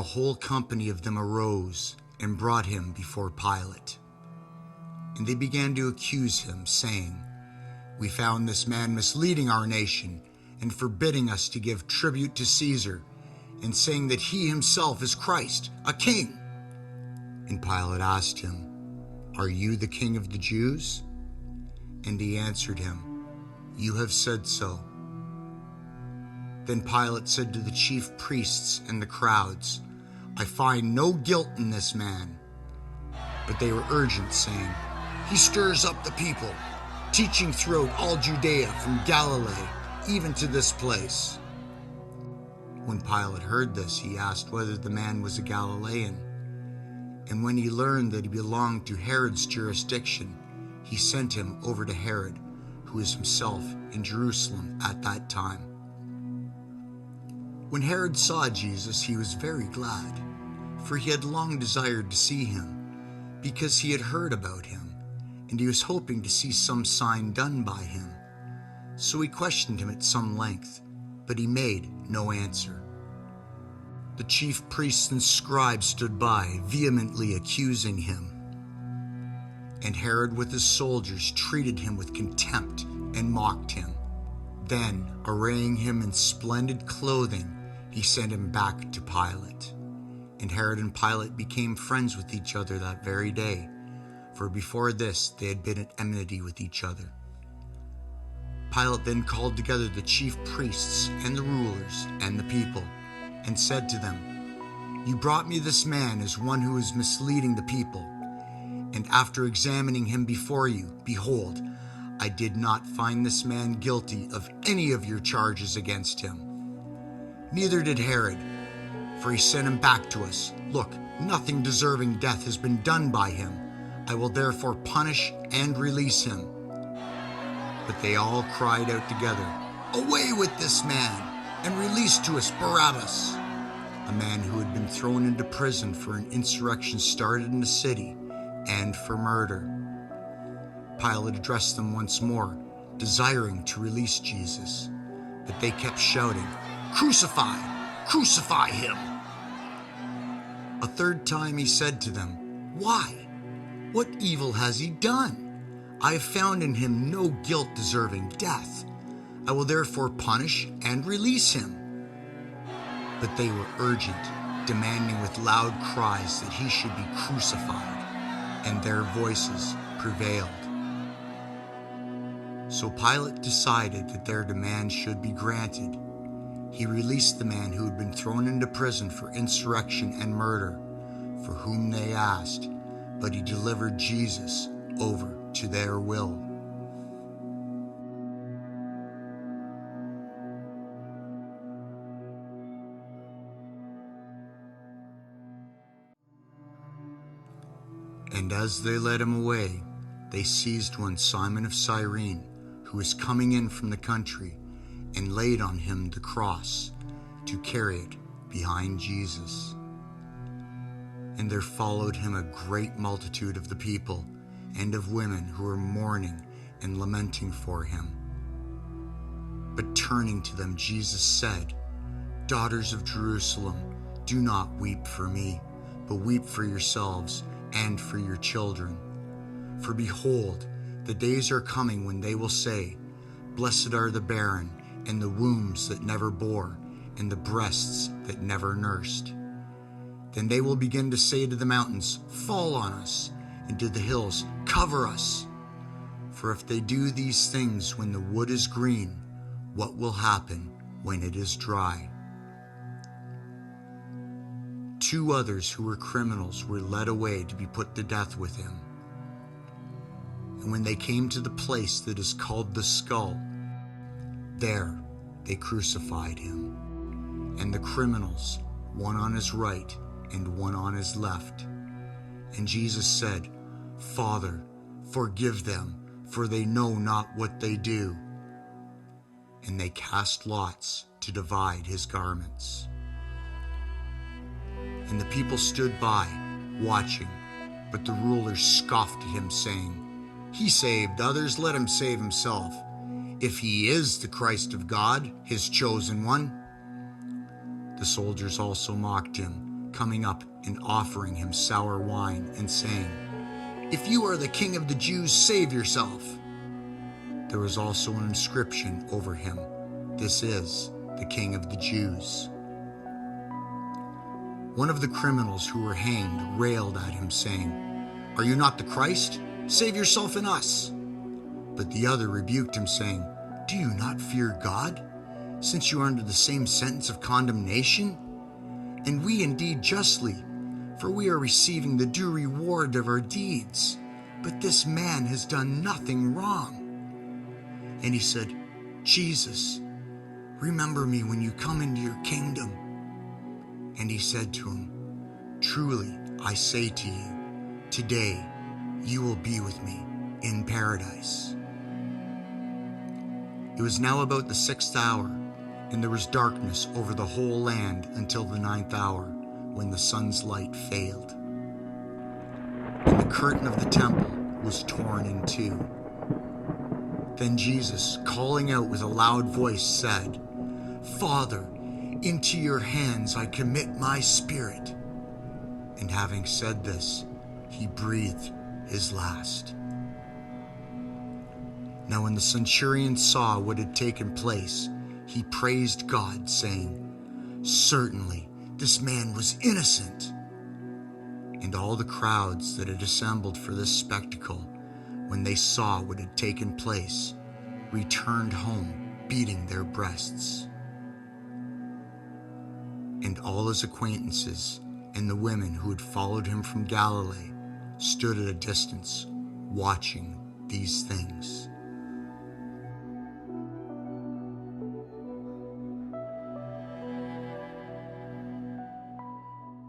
the whole company of them arose and brought him before Pilate. And they began to accuse him, saying, "We found this man misleading our nation and forbidding us to give tribute to Caesar, and saying that he himself is Christ, a king." And Pilate asked him, "Are you the king of the Jews?" And he answered him, "You have said so." Then Pilate said to the chief priests and the crowds, "I find no guilt in this man." But they were urgent, saying, "He stirs up the people, teaching throughout all Judea from Galilee, even to this place." When Pilate heard this, he asked whether the man was a Galilean. And when he learned that he belonged to Herod's jurisdiction, he sent him over to Herod, who was himself in Jerusalem at that time. When Herod saw Jesus, he was very glad, for he had long desired to see him, because he had heard about him, and he was hoping to see some sign done by him. So he questioned him at some length, but he made no answer. The chief priests and scribes stood by, vehemently accusing him. And Herod with his soldiers treated him with contempt and mocked him. Then, arraying him in splendid clothing, he sent him back to Pilate. And Herod and Pilate became friends with each other that very day, for before this they had been at enmity with each other. Pilate then called together the chief priests and the rulers and the people, and said to them, "You brought me this man as one who is misleading the people. And after examining him before you, behold, I did not find this man guilty of any of your charges against him. Neither did Herod, for he sent him back to us. Look, nothing deserving death has been done by him. I will therefore punish and release him." But they all cried out together, "Away with this man, and release to us Barabbas," a man who had been thrown into prison for an insurrection started in the city, and for murder. Pilate addressed them once more, desiring to release Jesus, but they kept shouting, "Crucify! Crucify him!" A third time he said to them, "Why? What evil has he done? I have found in him no guilt deserving death. I will therefore punish and release him." But they were urgent, demanding with loud cries that he should be crucified, and their voices prevailed. So Pilate decided that their demand should be granted. He released the man who had been thrown into prison for insurrection and murder, for whom they asked, but he delivered Jesus over to their will. And as they led him away, they seized one Simon of Cyrene, who was coming in from the country, and laid on him the cross to carry it behind Jesus. And there followed him a great multitude of the people and of women who were mourning and lamenting for him. But turning to them, Jesus said, "Daughters of Jerusalem, do not weep for me, but weep for yourselves and for your children. For behold, the days are coming when they will say, 'Blessed are the barren, and the wombs that never bore, and the breasts that never nursed.' Then they will begin to say to the mountains, 'Fall on us,' and to the hills, 'Cover us.' For if they do these things when the wood is green, what will happen when it is dry?" 2 others who were criminals were led away to be put to death with him. And when they came to the place that is called the Skull, there they crucified him, and the criminals, one on his right and one on his left. And Jesus said, "Father, forgive them, for they know not what they do." And they cast lots to divide his garments. And the people stood by, watching, but the rulers scoffed at him, saying, "He saved others, let him save himself, if he is the Christ of God, his chosen one." The soldiers also mocked him, coming up and offering him sour wine and saying, "If you are the king of the Jews, save yourself." There was also an inscription over him, "This is the King of the Jews." One of the criminals who were hanged railed at him, saying, "Are you not the Christ? Save yourself and us." But the other rebuked him, saying, "Do you not fear God, since you are under the same sentence of condemnation? And we indeed justly, for we are receiving the due reward of our deeds. But this man has done nothing wrong." And he said, "Jesus, remember me when you come into your kingdom." And he said to him, "Truly I say to you, today you will be with me in paradise." It was now about the 6th hour, and there was darkness over the whole land until the 9th hour, when the sun's light failed. And the curtain of the temple was torn in two. Then Jesus, calling out with a loud voice, said, "Father, into your hands I commit my spirit." And having said this, he breathed his last. Now when the centurion saw what had taken place, he praised God, saying, "Certainly this man was innocent." And all the crowds that had assembled for this spectacle, when they saw what had taken place, returned home beating their breasts. And all his acquaintances and the women who had followed him from Galilee stood at a distance, watching these things.